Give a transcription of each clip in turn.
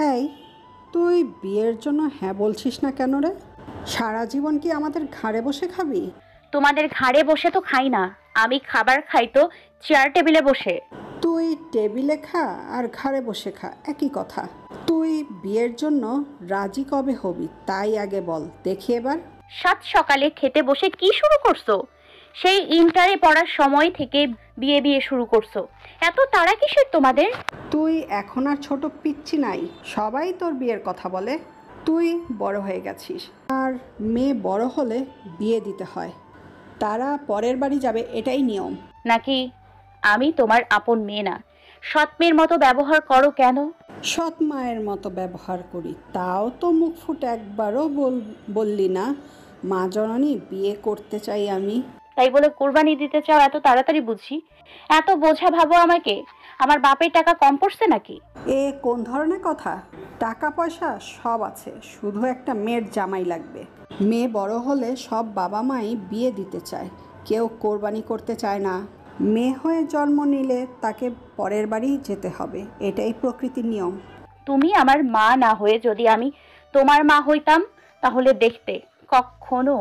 এই, তুই বিয়ের জন্য হ্যাঁ বলছিস না কেন রে? সারা জীবন কি আমাদের ঘাড়ে বসে খাবি? তোমাদের ঘাড়ে বসে তো খাই না, আমি খাবার খাই তো চেয়ার টেবিলে বসে। তুই টেবিলে খা আর ঘাড়ে বসে খা, একই কথা। তুই বিয়ের জন্য রাজি কবে হবি তাই আগে বল দেখি এবার। সাত সকালে খেতে বসে কি শুরু করছো? সেই ইন্টারে পড়ার সময় থেকে বিয়ে বিয়ে শুরু করছো, এত তাড়া কিসের তোমাদের? তুই এখন আর ছোট পিচ্ছি নাই, সবাই তোর বিয়ের কথা বলে। তুই বড় হয়ে গেছিস, আর মেয়ে বড় হলে বিয়ে দিতে হয়, তারা পরের বাড়ি যাবে, এটাই নিয়ম। নাকি আমি তোমার আপন মেয়ে না? সৎ মেয়ের মতো ব্যবহার করো কেন? সৎ মায়ের মতো ব্যবহার করি, তাও তো মুখ ফুটে একবারও বললি না মা জননী বিয়ে করতে চাই আমি। তাই বলে কোরবানি দিতে চাও এত তাড়াতাড়ি? বুঝি এত বোঝা ভাবো আমাকে? আমার বাপের টাকা কম পড়ছে নাকি? এ কোন ধরনের কথা? টাকা পয়সা সব আছে, শুধু একটা মেয়ের জামাই লাগবে। মেয়ে বড় হলে সব বাবা মাই বিয়ে দিতে চায়, কেউ কোরবানি করতে চায় না। মেয়ে হয়ে জন্ম নিলে তাকে পরের বাড়ি যেতে হবে, এটাই প্রকৃতির নিয়ম। তুমি আমার মা না হয়ে যদি আমি তোমার মা হইতাম তাহলে দেখতে কখনো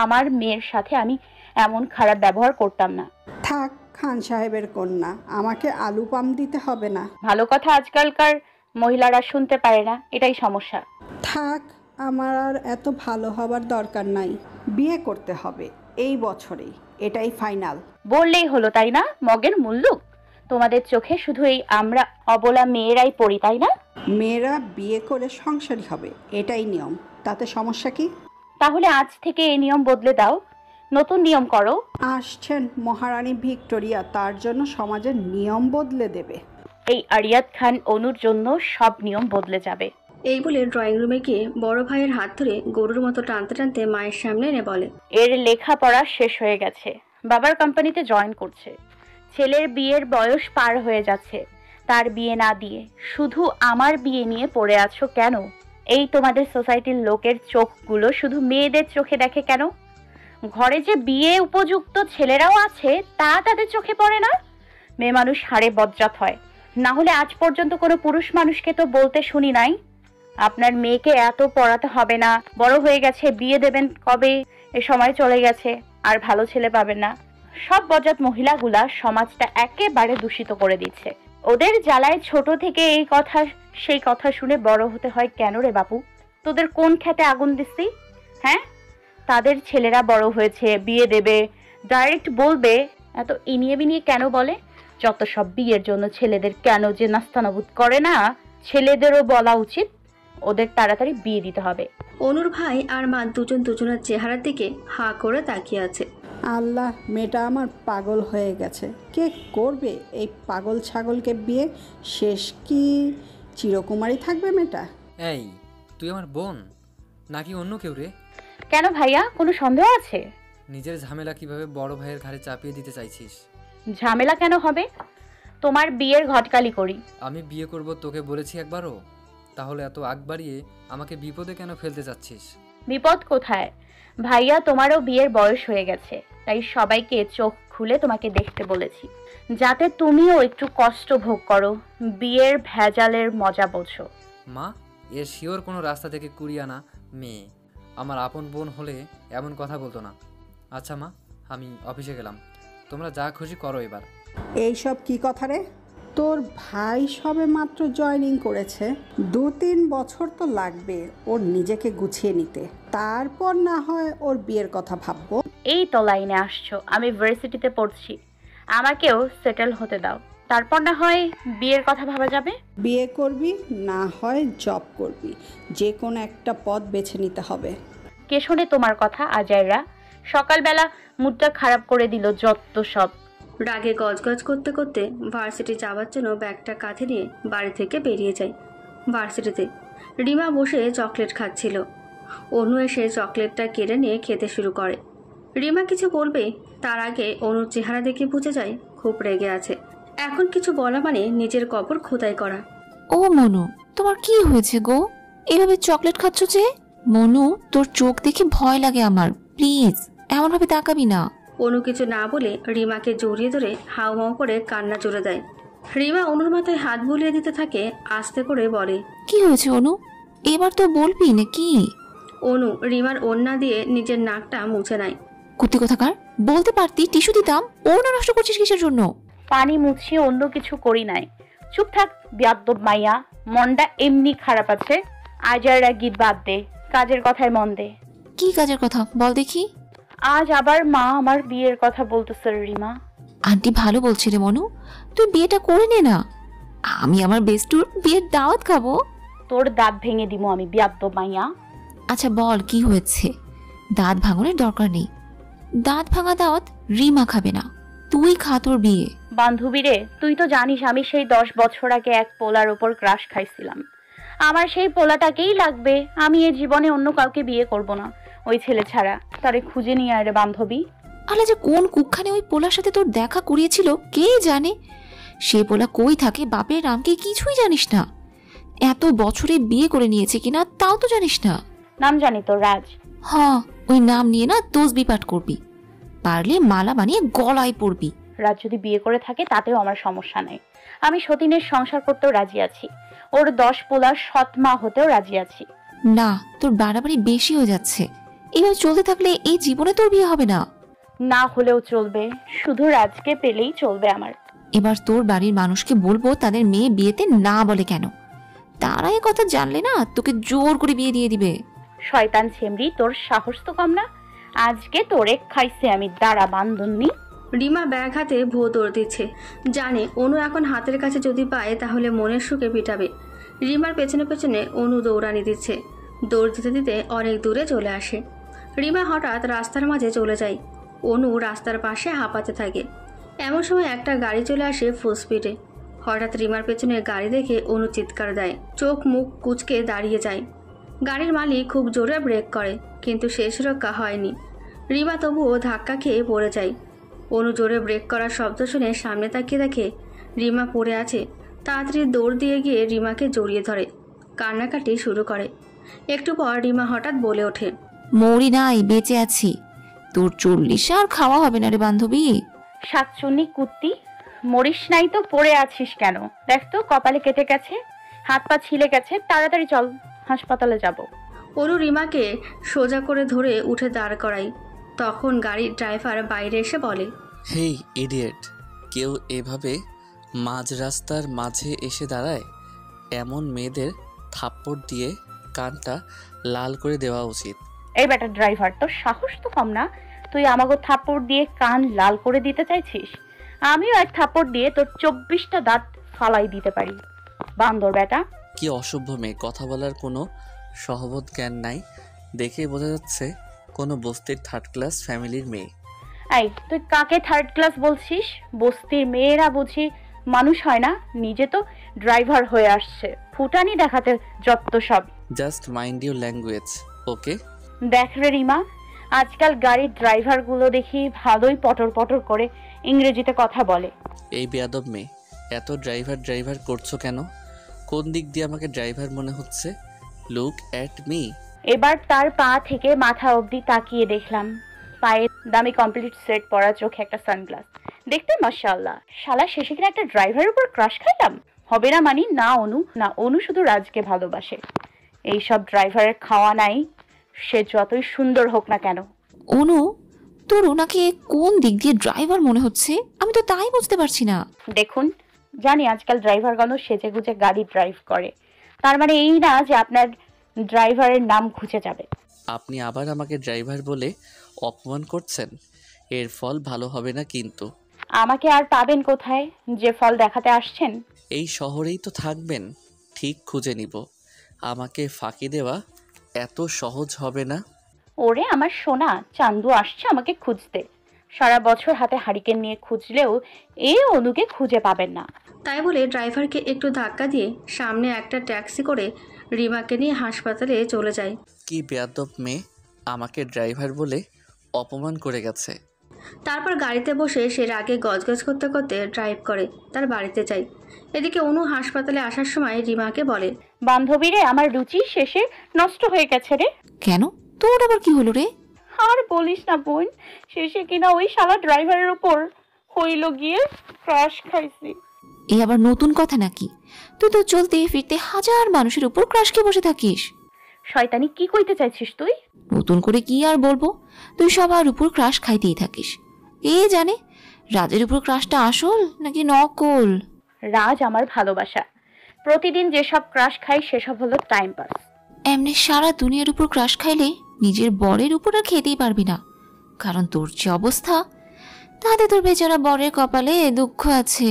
আমার মেয়ের সাথে আমি এমন খারাপ ব্যবহার করতাম না। থাক, খান সাহেবের কন্যা, আমাকে আলু পাম দিতে হবে না। ভালো কথা আজকালকার মহিলারা শুনতে পারে না, এটাই সমস্যা। থাক, আমার আর এত ভালো হবার দরকার নাই, বিয়ে করতে হবে এই বছরেই, এটাই ফাইনাল। বললেই হলো তাই না? মগের মুল্লুক, তোমাদের চোখে শুধু এই আমরা অবলা মেয়েরাই পড়ি তাই না? মেয়েরা বিয়ে করে সংসারী হবে, এটাই নিয়ম, তাতে সমস্যা কি? তাহলে আজ থেকে এই নিয়ম বদলে দাও, নতুন নিয়ম করো। আসছেন মহারানী ভিক্টোরিয়া, তার জন্য সমাজের নিয়ম বদলে দেবে। এই আরিয়াত খান অনুর জন্য সব নিয়ম বদলে যাবে। এই বলে ড্রয়িং রুমে গিয়ে বড় ভাইয়ের হাত ধরে গরুর মতো টানতে টানতে মায়ের সামনে এনে বলে, এর লেখাপড়া শেষ হয়ে গেছে, বাবার কোম্পানিতে জয়েন করছে, ছেলের বিয়ের বয়স পার হয়ে যাচ্ছে, তার বিয়ে না দিয়ে শুধু আমার বিয়ে নিয়ে পড়ে আছো কেন? এই তোমাদের সোসাইটির লোকের চোখগুলো শুধু মেয়েদের চোখে দেখে কেন? ঘরে যে বিয়ে উপযুক্ত ছেলেরাও আছে তা তাদের চোখে পড়ে না? মেয়ে মানুষ হাড়ে বজ্জাত হয়, না হলে আজ পর্যন্ত কোনো পুরুষ মানুষকে তো বলতে শুনি নাই আপনার মেয়েকে এত পড়াতে হবে না, বড় হয়ে গেছে, বিয়ে দেবেন কবে, এ সময় চলে গেছে, আর ভালো ছেলে পাবেন না। সব বজ্জাত মহিলাগুলা সমাজটা একেবারে দূষিত করে দিচ্ছে। ওদের জ্বালায় ছোট থেকে এই কথা সেই কথা শুনে বড় হতে হয় কেন রে বাপু? তোদের কোন খেতে আগুন দিচ্ছি? হ্যাঁ, তাদের ছেলেরা বড় হয়েছে, বিয়ে দেবে, ডাইরেক্ট বলবে, এত ইনিয়ে বিনিয়ে কেন বলে? যত সব বিয়ের জন্য ছেলেদের কেন যে নাস্তানাবুদ করে না, ছেলেদেরও বলা উচিত ওদের তাড়াতাড়ি বিয়ে দিতে হবে। অনুর ভাই আর মা দুজন দুজনের চেহারার দিকে হাঁ করে তাকিয়ে আছে। আল্লাহ, মেয়েটা আমার পাগল হয়ে গেছে, কে করবে এই পাগল ছাগলকে বিয়ে? শেষ কি চিরকুমারী থাকবে মেয়েটা? এই, তুই আমার বোন নাকি অন্য কেউ রে? কেন ভাইয়া, কোনো সন্দেহ আছে? নিজের ঝামেলা কিভাবে বড় ভাইয়ের ঘাড়ে চাপিয়ে দিতে চাইছিস? ঝামেলা কেন হবে? তোমার বিয়ের ঘটকালি করি। আমি বিয়ে করব তোকে বলেছি একবারও? তাহলে এত আগ বাড়িয়ে আমাকে বিপদে কেন ফেলতে চাচ্ছিস? বিপদ কোথায় ভাইয়া, তোমারও বিয়ের বয়স হয়ে গেছে, তাই সবাইকে চোখ খুলে তোমাকে দেখতে বলেছি, যাতে তুমিও একটু কষ্ট ভোগ করো, বিয়ের ভেজালের মজা বোঝো। মা, এর শিওর কোনো রাস্তা থেকে কুড়িয়ে আনা মেয়ে, আমার আপন বোন হলে এমন কথা বলতো না। আচ্ছা মা, আমি অফিসে গেলাম, তোমরা যা খুশি করো এবার। এইসব কি কথা রে? তোর ভাই সবে মাত্র জয়েনিং করেছে, 2-3 বছর তো লাগবে ওর নিজেকে গুছিয়ে নিতে, তারপর না হয় ওর বিয়ের কথা ভাববো। এই তো লাইনে আসছো, আমি ভার্সিটিতে পড়ছি, আমাকেও সেটেল হতে দাও, তারপর না হয় বিয়ের কথা ভাবা যাবে। বিয়ে করবি না হয় জব করবি, যে কোনো একটা পথ বেছে নিতে হবে। কে শোনে তোমার কথা আজাইরা? সকালবেলা মুডটা খারাপ করে দিল যত সব। রাগে গজগজ করতে করতে ভার্সিটি যাওয়ার জন্য ব্যাগটা কাঁধে নিয়ে বাড়ি থেকে বেরিয়ে যায়। ভার্সিটিতে রিমা বসে চকলেট খাচ্ছিল। অনু এসে চকলেটটা কেড়ে নিয়ে খেতে শুরু করে। রিমা কিছু বলবে তার আগে অনুর চেহারা দেখে বুঝে যায় খুব রেগে আছে। এখন কিছু বলা মানে নিজের কবর খোদাই করা। ও মনু, তোমার কি হয়েছে গো? এভাবে চকলেট খাচ্ছ যে? মনু, তোর চোখ দেখে ভয় লাগে আমার, প্লিজ এমন ভাবে তাকাবি না। অনু কিছু না বলে রিমাকে জড়িয়ে ধরে হাউমাউ করে কান্না জুড়ে দেয়। রিমা অনুর মাথায় হাত বুলিয়ে দিতে থাকে, আস্তে করে বলে। কি হয়েছে অনু, এবার তো বলবি নাকি? অনু রিমার ওড়না দিয়ে নিজের নাকটা মুছে নেয়। কুত্তি কোথাকার, বলতে পারতি টিস্যু দিতাম। ওড়না নষ্ট করছিস কিসের জন্য? পানি মুছি, অন্য কিছু করি নাই। চুপ থাক বিয়াদ্দব মাইয়া, মনটা এমনি খারাপ আছে। আজ আর গীত বাদ দে, কাজের কথায় মন দে। কি কাজের কথা বল দেখি। আজ আবার মা আমার বিয়ের কথা বলতেছে রিমা। আন্টি ভালো বলছে রে মনু, তুই বিয়েটা করে নে না। আমি আমার বেস্টুর বিয়ের দাওয়াত খাবো। তোর দাঁত ভেঙে দিব আমি বিয়াদ্দব মাইয়া। আচ্ছা বল কি হয়েছে? দাঁত ভাঙনের দরকার নেই। দাঁত ভাঙা দাওয়াত রিমা খাবে না, তুই খা তোর বিয়ে। বান্ধবী রে, তুই তো জানিস আমি সেই 10 বছর আগে এক পোলার ওপর ক্রাশ খাইছিলাম। আমার সেই পোলাটাকেই লাগবে। আমি এ জীবনে অন্য কাউকে বিয়ে করব না, ওই ছেলে ছাড়া। তারে খুঁজে নিয়ে আয় রে বান্ধবী। আলা যে কোন কুক্ষানে ওই পোলার সাথে তোর দেখা করিয়েছিল কে জানে। সে পোলা কই থাকে বাপের রামকে কিছুই জানিস না। এত বছরে বিয়ে করে নিয়েছে কিনা তাও তো জানিস না। নাম জানি তো, রাজ। হ্যাঁ, ওই নাম নিয়ে না দোষ বিপাট করবি, পারলে মালা বানিয়ে গলায় পড়বি। রাজ যদি বিয়ে করে থাকে তাতেও আমার সমস্যা নেই। আমি সতীনের সংসার করতেও রাজি আছি, ওর 10 পোলার সৎ মা হতেও রাজি আছি। না, তোর বাড়াবাড়ি বেশি হয়ে যাচ্ছে। এভাবে চলতে থাকলে এই জীবনে তোর বিয়ে হবে না। না হলেও চলবে, শুধু রাজকে পেলেই চলবে আমার। এবার তোর বাড়ির মানুষকে বলবো তাদের মেয়ে বিয়েতে না বলে কেন। তারা এ কথা জানলে না তোকে জোর করে বিয়ে দিয়ে দিবে। শয়তান ছেমরি, তোর সাহস তো কম না। আজকে তোরে খাইছে আমি, দাঁড়া বান্ধবী। রিমা ব্যাগ হাতে ভো দৌড় দিচ্ছে, জানে অনু এখন হাতের কাছে যদি পায় তাহলে মনের সুখে পিটাবে। রিমার পেছনে পেছনে অনু দৌড়ানি দিচ্ছে। দৌড় দিতে দিতে অনেক দূরে চলে আসে। রিমা হঠাৎ রাস্তার মাঝে চলে যায়। অনু রাস্তার পাশে হাঁপাতে থাকে। এমন সময় একটা গাড়ি চলে আসে ফুল স্পিডে। হঠাৎ রিমার পেছনে গাড়ি দেখে অনু চিৎকার দেয়, চোখ মুখ কুঁচকে দাঁড়িয়ে যায়। গাড়ির মালিক খুব জোরে ব্রেক করে, কিন্তু শেষ রক্ষা হয়নি। রিমা তবুও ধাক্কা খেয়ে পড়ে যায়। অনু জোরে ব্রেক করার শব্দ শুনে সামনে তাকিয়ে দেখে রিমা পড়ে আছে। তাড়াতাড়ি দৌড় দিয়ে গিয়ে রিমাকে জড়িয়ে ধরে, কান্নাকাটি শুরু করে। একটু পর রিমা হঠাৎ বলে ওঠে, মরি নাই, বেঁচে আছি। তোর 40 আর খাওয়া হবে না রে বান্ধবী। শাকচুন্নি কুত্তি, মরিস নাই তো পড়ে আছিস কেন? দেখ তো কপালে কেটে গেছে, হাত পা ছিলে গেছে। তাড়াতাড়ি চল, হাসপাতালে যাব। অনু রিমাকে সোজা করে ধরে উঠে দাঁড় করায়। তখন গাড়ির ড্রাইভার বাইরে এসে বলে, হেই ইডিয়েট, কেউ এভাবে মাঝ রাস্তার মাঝে এসে দাঁড়ায়? এমন মেয়েদের থাপ্পড় দিয়ে কানটা লাল করে দেওয়া উচিত। এই বেটা ড্রাইভার, তোর সাহস তো কম না। তুই আমাকে থাপ্পড় দিয়ে কান লাল করে দিতে চাইছিস? আমিও এক থাপ্পড় দিয়ে তোর 24টা দাঁত ফালাই দিতে পারি, বান্দর বেটা। কি অসভ্য মেয়ে, কথা বলার কোনো সহবোধ জ্ঞান নাই। দেখে বোঝা যাচ্ছে কোনো বস্তির 3rd ক্লাস ফ্যামিলির মেয়ে। এই তুই কাকে 3rd ক্লাস বলছিস? বস্তির মেয়েরা বুঝি মানুষ হয় না? নিজে তো ড্রাইভার হয়ে আসছে, ফুটানি দেখাতে যত সব। জাস্ট মাইন্ড ইউর ল্যাঙ্গুয়েজ, ওকে? দেখ রে রিমা, আজকাল গাড়ির ড্রাইভারগুলো দেখি ভালোই পটর পটর করে ইংরেজিতে কথা বলে। এই বেয়াদব মেয়ে, এত ড্রাইভার করছো কেন? কোন দিক দিয়ে আমাকে ড্রাইভার মনে হচ্ছে? Look at me. এবার তার পা থেকে মাথা অবধি তাকিয়ে দেখলাম। পায়ে দামি কমপ্লিট সেট পরা, চোখে একটা সানগ্লাস, দেখতে মাশাআল্লাহ। শালা শেষে কিনা একটা ড্রাইভারের উপর ক্রাশ খাইলাম। হবে না মানি না অনু, না অনু শুধু রাজকে ভালোবাসে। এইসব ড্রাইভারের খাওয়া নাই, সে যতই সুন্দর হোক না কেন। অনু, তোর ওনাকে কোন দিক দিয়ে ড্রাইভার মনে হচ্ছে আমি তো তাই বুঝতে পারছি না। দেখুন, জানি আজকাল ড্রাইভারগণ সেজে গুজে গাড়ি ড্রাইভ করে, তার মানে এই না যে আপনার ড্রাইভারের নাম খুঁজে যাবে। আপনি আবার আমাকে ড্রাইভার বলে অপমান করছেন, এর ফল ভালো হবে না কিন্তু। আমাকে আর পাবেন কোথায় যে ফল দেখাতে আসছেন? এই শহরেই তো থাকবেন, ঠিক খুঁজে নিব। আমাকে ফাঁকি দেওয়া এত সহজ হবে না। ওরে আমার সোনা, চান্দু আসছে আমাকে খুঁজতে। সারা বছর হাতে হারিকেন নিয়ে খুঁজলেও এই অনুকে খুঁজে পাবেন না। তাই বলে ড্রাইভারকে একটু ধাক্কা দিয়ে সামনে একটা ট্যাক্সি করে রিমাকে নিয়ে হাসপাতালে চলে যায়। কি বেয়াদব মেয়ে, আমাকে ড্রাইভার বলে অপমান করে গেছে। তারপর গাড়িতে বসে সে রাগে গজগজ করতে করতে ড্রাইভ করে তার বাড়িতে যায়। এদিকে অনু হাসপাতালে আসার সময় রিমাকে বলে, বান্ধবী রে, আমার রুচি শেষে নষ্ট হয়ে গেছে রে। কেন, তোর আবার কি হলো রে? আর বলিস না বোন, শেষে কিনা ওই শালা ড্রাইভারের উপর হইল গিয়ে ক্রাশ খাইছি। এই আবার নতুন কথা নাকি? তুই তো চলতে ফিরতে হাজার মানুষের উপর ক্রাশ খেয়ে বসে থাকিস। শয়তানি কি কইতে চাইছিস তুই? নতুন করে কি আর বলবো, তুই সবার উপর ক্রাশ খাইতেই থাকিস। কে জানে রাজের উপর ক্রাশটা আসল নাকি নকল। রাজ আমার ভালোবাসা, প্রতিদিন যেসব ক্রাশ খাই সেসব হলো টাইম পাস। এমনি সারা দুনিয়ার উপর ক্রাশ খাইলে নিজের বরের উপর আর খেতেই পারবি না, কারণ তোর যে অবস্থা তাতে তোর বেচারা বরের কপালে দুঃখ আছে।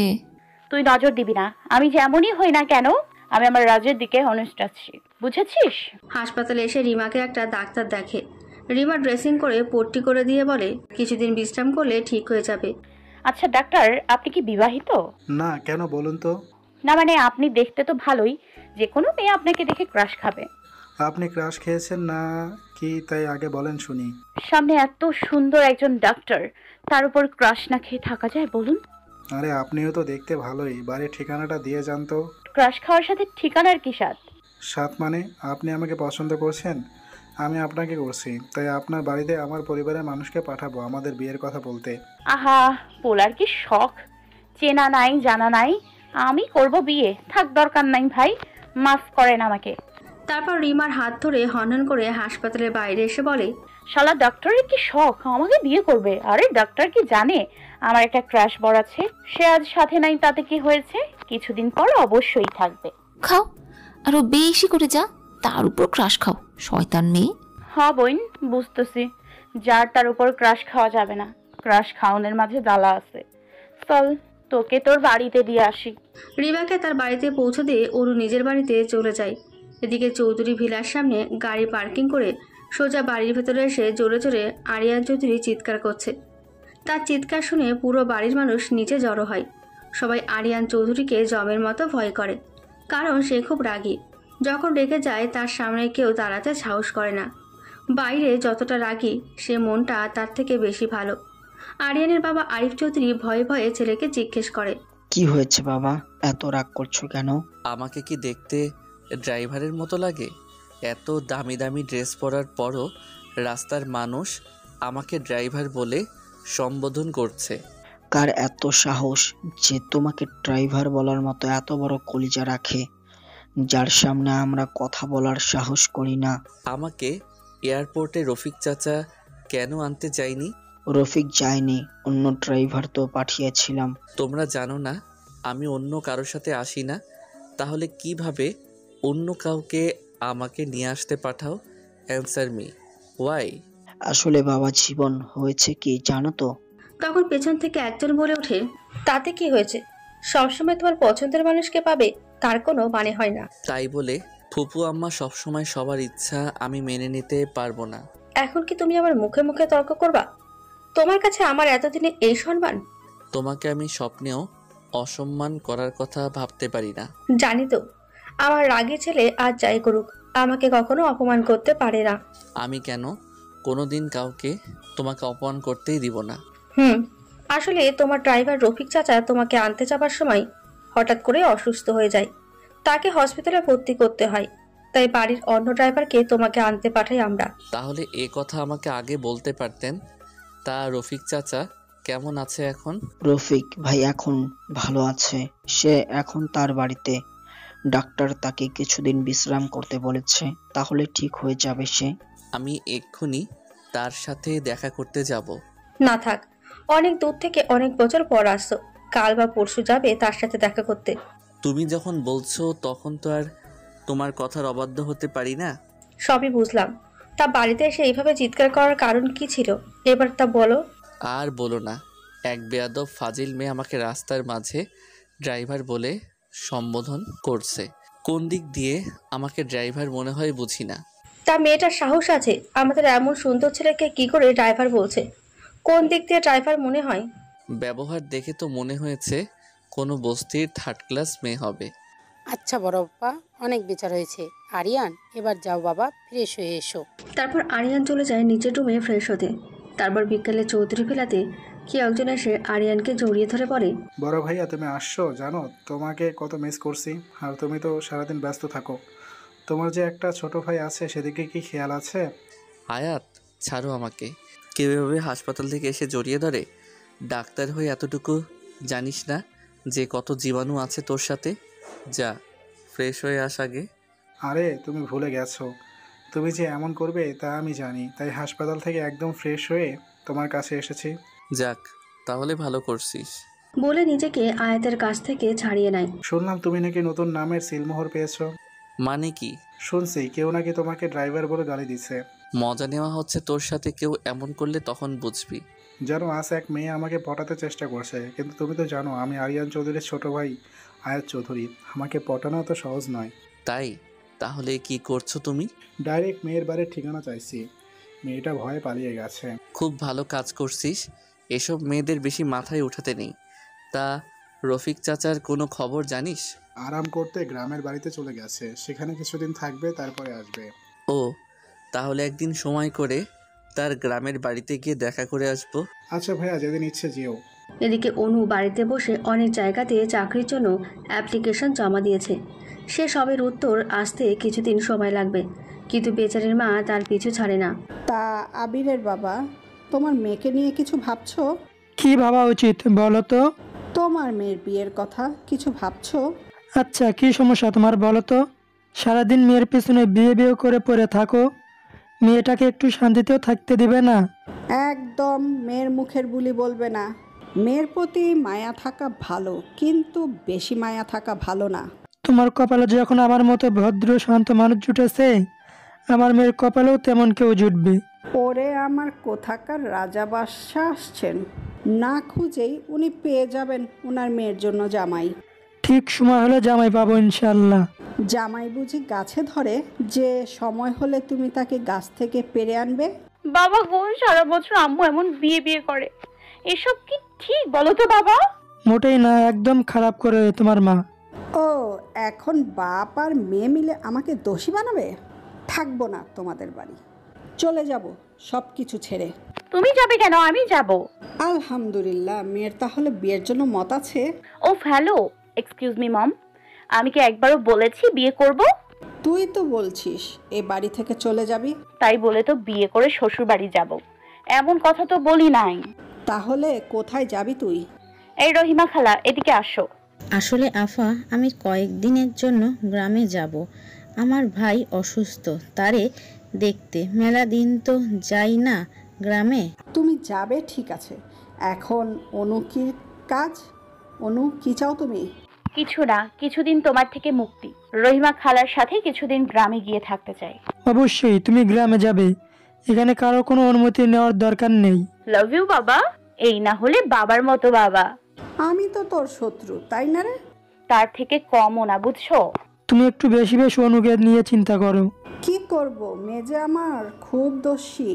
তুই নজর দিবি না, আমি যেমনই হই না কেন আমি আমার রাজের দিকে হনেস্ট আছি, বুঝেছিস? হাসপাতালে এসে রিমাকে একটা ডাক্তার দেখে। রিমা ড্রেসিং করে পট্টি করে দিয়ে বলে কিছুদিন বিশ্রাম করলে ঠিক হয়ে যাবে। আচ্ছা ডাক্তার, আপনি কি বিবাহিত? না, কেন বলুন তো? না মানে আপনি দেখতে তো ভালোই, যে কোনো মেয়ে আপনাকে দেখে ক্রাশ খাবে। আপনি ক্রাশ খেয়েছেন না কি তাই আগে বলেন শুনি। সামনে এত সুন্দর একজন ডাক্তার, তার উপর ক্রাশ না খেয়ে থাকা যায় বলুন? আরে আপনিও তো দেখতে ভালোই, বাড়ির ঠিকানাটা দিয়ে যান তো। ক্রাশ খাওয়ার সাথে ঠিকানার কি সাথ? সাত মানে আপনি আমাকে পছন্দ করছেন, আমি আপনাকে করছি, তাই আপনার বাড়িতে আমার পরিবারের মানুষকে পাঠাবো আমাদের বিয়ের কথা বলতে। আহা, পোলার কি শখ, চেনা নাই জানা নাই, আমি করব বিয়ে, থাক দরকার নাই ভাই, মাফ করেন আমাকে। তারপর রিমার হাত ধরে হনহন করে হাসপাতালের বাইরে এসে বলে, শালা ডাক্তারের কি শখ আমাকে বিয়ে করবে? আরে ডাক্তার কি জানে আমার একটা ক্রাশ বর আছে? সে আজ সাথে নাই তাতে কি হয়েছে, কিছুদিন পর অবশ্যই থাকবে। খাও, আরো বেশি করে যা, তার উপর ক্রাশ খাও, শয়তান মেয়ে। হ্যাঁ বোন, বুঝতেছি, যার তার উপর ক্রাশ খাওয়া যাবে না, ক্রাশ খাওয়ানোর মাঝে জ্বালা আছে। চল তোকে তোর বাড়িতে দিয়ে আসি। রিমাকে তার বাড়িতে পৌঁছে দিয়ে ওরু নিজের বাড়িতে চলে যায়। এদিকে চৌধুরী ভিলার সামনে গাড়ি পার্কিং করে সোজা বাড়ির ভেতরে এসে জোরে জোরে আরিয়ান চৌধুরী চিৎকার করছে। তার চিৎকার শুনে পুরো বাড়ির মানুষ নিচে জড়ো হয়। সবাই আরিয়ান চৌধুরীকে জমের মতো ভয় করে, কারণ সে খুব রাগী। যখন রেগে যায় তার সামনে কেউ দাঁড়াতে সাহস করে না। বাইরে যতটা রাগী, সে মনটা তার থেকে বেশি ভালো। আরিয়ানের বাবা আরিফ চৌধুরী ভয়ে ভয়ে ছেলেকে জিজ্ঞেস করে, কি হয়েছে বাবা, এত রাগ করছো কেন? আমাকে কি দেখতে ড্রাইভারের মতো লাগে? এত দামি দামি ড্রেস পরার পরও রাস্তার মানুষ আমাকে ড্রাইভার বলে সম্বোধন করছে। কার এত সাহস যে তোমাকে ড্রাইভার বলার মতো এত বড় কলিজা রাখে, যার সামনে আমরা কথা বলার সাহস করি না? আমাকে এয়ারপোর্টে রফিক চাচা কেন আনতে যায়নি? রফিক যায়নি, অন্য ড্রাইভার তো পাঠিয়েছিলাম। তোমরা জানো না আমি অন্য কারোর সাথে আসি না, তাহলে কিভাবে অন্য কাউকে আমাকে নিয়ে আসতে পাঠাও? Answer me, Y? আসলে বাবা জীবন হয়েছে কি জানো তো? তখন পেছন থেকে একজন বলে ওঠে, তাতে কি হয়েছে, সবসময় তোমার পছন্দের মানুষকে পাবে তার কোনো মানে হয় না। তাই বলে ফুপু আম্মা সবসময় সবার ইচ্ছা আমি মেনে নিতে পারবো না। এখন কি তুমি আমার মুখে মুখে তর্ক করবা? তোমার কাছে আমার এতদিনে এই সম্মান? তোমাকে আমি স্বপ্নেও অসম্মান করার কথা ভাবতে পারি না। জানি তো, আমার রাগী ছেলে আজ যাই করুক আমাকে কখনো অপমান করতে পারে না। আমি কেন কোনোদিন কাউকে তোমাকে অপমান করতেই দিব না। আসলে তোমার ড্রাইভার রফিক চাচা তোমাকে আনতে যাবার সময় হঠাৎ করে অসুস্থ হয়ে যায়, তাকে হসপিটালে ভর্তি করতে হয়, তাই বাড়ির অন্য ড্রাইভারকে তোমাকে আনতে পাঠাই আমরা। তাহলে এ কথা আমাকে আগে বলতে পারতেন। তা রফিক চাচা কেমন আছে এখন? রফিক ভাই এখন ভালো আছে, সে এখন তার বাড়িতে। ডাক্তার তাকে কিছুদিন বিশ্রাম করতে বলেছে, তাহলে ঠিক হয়ে যাবে সে। আমি এক্ষুনি তার সাথে দেখা করতে যাব। না থাক, অনেক দূর থেকে অনেক বছর পর আসছো, কাল বা পরশু যাবে তার সাথে দেখা করতে। তুমি যখন বলছো তখন তো আর তোমার কথার অবাধ্য হতে পারি না। সবই বুঝলাম, তা বাড়িতে এসে এইভাবে চিৎকার করার কারণ কি ছিল এবার তা বলো। আর বলো না, এক বেয়াদব ফাজিল মেয়ে আমাকে রাস্তার মাঝে ড্রাইভার বলে সম্বোধন করছে। কোন দিক দিয়ে আমাকে ড্রাইভার মনে হয় বুঝি না। তা মেয়েটার সাহস আছে আমাদের এমন সুন্দর ছেলেকে কি করে ড্রাইভার বলছে? কোন দিক দিয়ে ড্রাইভার মনে হয়? ব্যবহার দেখে তো মনে হয়েছে কোনো বস্তির থার্ড ক্লাস মেয়ে হবে। আচ্ছা বড় বাবা, অনেক বিচার হয়েছে। আরিয়ান, এবার যাও বাবা, ফ্রেশ হয়ে এসো। তারপর আরিয়ান চলে যায় নিচের রুমে ফ্রেশ হতে। তারপর বিকেলে চৌধুরী ভিলাতে কি একজন এসে আরিয়ানকে জড়িয়ে ধরে বলে, বড় ভাইয়া তুমি আসছো, জানো তোমাকে কত মিস করছি। আর তুমি তো সারাদিন ব্যস্ত থাকো, তোমার যে একটা ছোট ভাই আছে সেদিকে কি খেয়াল আছে? আয়াত, ছাড়ো আমাকে। কেউ এভাবে হাসপাতাল থেকে এসে জড়িয়ে ধরে? ডাক্তার হয়ে এতটুকু জানিস না যে কত জীবাণু আছে তোর সাথে। যা ফ্রেশ হয়ে আস আগে। আরে তুমি ভুলে গেছো, তুমি যে এমন করবে তা আমি জানি, তাই হাসপাতাল থেকে একদম ফ্রেশ হয়ে তোমার কাছে এসেছি। যাক, তাহলে ভালো করছিস। বলে নিজেকে আয়াতের কাছ থেকে ছাড়িয়ে নেয়। শুনলাম তুমি নাকি নতুন নামের সিলমোহর পেয়েছো। মানে কি? শুনছি কেউ নাকি তোমাকে ড্রাইভার বলে গালি দিছে। মজা নেওয়া হচ্ছে তোর সাথে, কেউ এমন করলে তখন বুঝবি। জানো, আজ এক মেয়ে আমাকে পটাতে চেষ্টা করছে, কিন্তু তুমি তো জানো আমি আরিয়ান চৌধুরীর ছোট ভাই আয়াত চৌধুরী, আমাকে পটানো তো সহজ নয়। তাই? তাহলে কি করছো তুমি? ডাইরেক্ট মেয়ের বাড়ির ঠিকানা চাইছি, মেয়েটা ভয়ে পালিয়ে গেছে। খুব ভালো কাজ করছিস। এসব মেয়েদের বেশি মাথায় উঠাতে নেই। তা রফিক চাচার কোনো খবর জানিস? আরাম করতে গ্রামের বাড়িতে চলে গেছে, সেখানে কিছুদিন থাকবে, তারপরে আসবে। ও, তাহলে একদিন সময় করে তার গ্রামের বাড়িতে গিয়ে দেখা করে আসবো। আচ্ছা ভাইয়া, যেদিন ইচ্ছে যেও। এদিকে অনু বাড়িতে বসে অনেক জায়গাতে চাকরির জন্য অ্যাপ্লিকেশন জমা দিয়েছে। সে সবের উত্তর আসতে কিছুদিন সময় লাগবে, কিন্তু বেচারির মা তার পিছু ছাড়ে না। তা আবিরের বাবা, তোমার মেয়েকে নিয়ে কিছু ভাবছো? কি ভাবা উচিত বলো তো? তোমার মেয়ের বিয়ের কথা কিছু ভাবছো? আচ্ছা, কি সমস্যা তোমার বলো তো? সারাদিন মেয়ের পেছনে বিয়ে বিয়ে করে পড়ে থাকো, মেয়েটাকে একটু শান্তিতেও থাকতে দিবে না? একদম মেয়ের মুখের বুলি বলবে না। মেয়ের প্রতি মায়া থাকা ভালো, কিন্তু বেশি মায়া থাকা ভালো না। তোমার কপালে যখন আমার মতো ভদ্র শান্ত মানুষ জুটেছে, আমার মেয়ের কপালেও তেমন কেউ জুটবে। ওরে আমার কোথাকার রাজা বাদশাহ আসছেন, না খুঁজেই উনি পেয়ে যাবেন ওনার মেয়ের জন্য জামাই। ঠিক সময় হলে জামাই পাবো ইনশাল্লাহ। জামাই বুঝি গাছে ধরে যে সময় হলে তুমি তাকে গাছ থেকে পেরে আনবে? বাবা গো, সারা বছর আম্মু এমন বিয়ে বিয়ে করে, এসব কি ঠিক বলো তো বাবা? মোটেই না, একদম খারাপ করে তোমার মা। ও, এখন বাপ আর মেয়ে মিলে আমাকে দোষী বানাবে? থাকবো না তোমাদের বাড়ি, চলে যাব সব কিছু ছেড়ে। তুমি যাবে কেন? আমি যাব। আলহামদুলিল্লাহ, মেয়ের তাহলে বিয়ের জন্য মত আছে। ও হ্যালো, এক্সকিউজ মি মম, আমি কি একবারও বলেছি বিয়ে করব? তুই তো বলছিস এ বাড়ি থেকে চলে যাবি। তাই বলে তো বিয়ে করে শ্বশুর বাড়ি যাব, এমন কথা তো বলি নাই। তাহলে কোথায় যাবি তুই? এই রহিমা খালা, এদিকে আসো। আসলে আফা, আমি কয়েকদিনের জন্য গ্রামে যাব। আমার ভাই অসুস্থ, তারে দেখতে। মেলা দিন তো যাই না গ্রামে। তুমি যাবে ঠিক আছে, এখন অনু কি কাজ? অনু কি চাও তুমি? কিছু না, কিছুদিন তোমার থেকে মুক্তি। রহিমা খালার সাথে কিছুদিন গ্রামে গিয়ে থাকতে চাই। অবশ্যই তুমি গ্রামে যাবে, এখানে কারো কোনো অনুমতি নেওয়ার দরকার নেই। লাভ ইউ বাবা। এই না হলে বাবার মতো বাবা। আমি তো তোর শত্রু, তাই না রে? তার থেকে কমও না, বুঝছো? তুমি একটু বেশি বেশি অনুকে নিয়ে চিন্তা করো। কি করব, মেয়ে যে আমার খুব দোষী।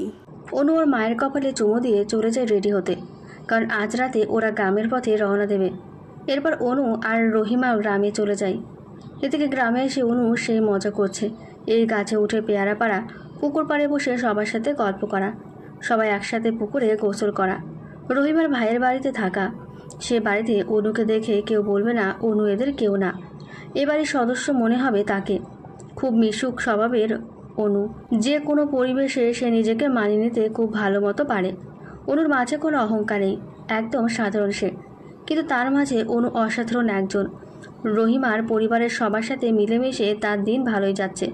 অনু ওর মায়ের কপালে চুমো দিয়ে চলে যায় রেডি হতে, কারণ আজ রাতে ওরা গ্রামের পথে রওনা দেবে। এরপর অনু আর রহিমা গ্রামে চলে যায়। এদিকে গ্রামে এসে অনু সেই মজা করছে, এই গাছে উঠে পেয়ারা পাড়া, পুকুর পাড়ে বসে সবার সাথে গল্প করা, সবাই একসাথে পুকুরে গোসল করা, রহিমার ভাইয়ের বাড়িতে থাকা। সে বাড়িতে অনুকে দেখে কেউ বলবে না অনু এদের কেউ না, এ বাড়ির সদস্য মনে হবে তাকে। খুব মিশুক স্বভাবের অনু, যে কোনো পরিবেশে সে নিজেকে মানিয়ে নিতে খুব ভালো মতো পারে। অনুর মাঝে কোনো অহংকার নেই, একদম সাধারণ সে, কিন্তু তার মাঝে অনু অসাধারণ একজন। রহিমার পরিবারের সবার সাথে মিলেমিশে তার দিন ভালোই যাচ্ছে।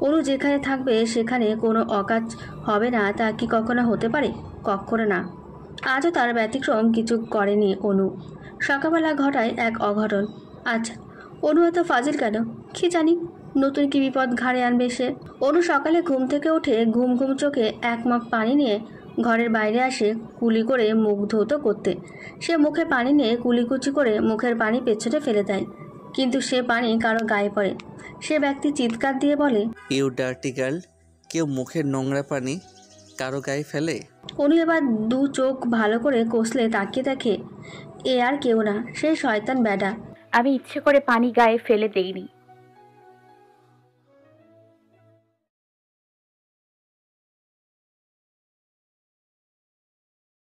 অনু যেখানে থাকবে সেখানে কোনো অকাজ হবে না, তা কি কখনো হতে পারে? কখনো না। আজও তার ব্যতিক্রম কিছু করেনি অনু। সকালবেলা ঘটায় এক অঘটন। আচ্ছা, অনু এত ফাজিল কেন কি জানি, নতুন কি বিপদ ঘাড়ে আনবে সে। অনু সকালে ঘুম থেকে উঠে ঘুম ঘুম চোখে এক মগ পানি নিয়ে ঘরের বাইরে আসে কুলি করে মুখ ধৌত করতে। সে মুখে পানি নিয়ে কুলিকুচি করে মুখের পানি পেছনে ফেলে দেয়, কিন্তু সে পানি কারো গায়ে পড়ে। সে ব্যক্তি চিৎকার দিয়ে বলে, ইউ ডার্টি গার্ল, কেউ মুখের নোংরা পানি কারো গায়ে ফেলে? অনু এবার দু চোখ ভালো করে কষলে তাকিয়ে দেখে এ আর কেউ না, সেই শয়তান ব্যাডা। আমি ইচ্ছে করে পানি গায়ে ফেলে দেইনি,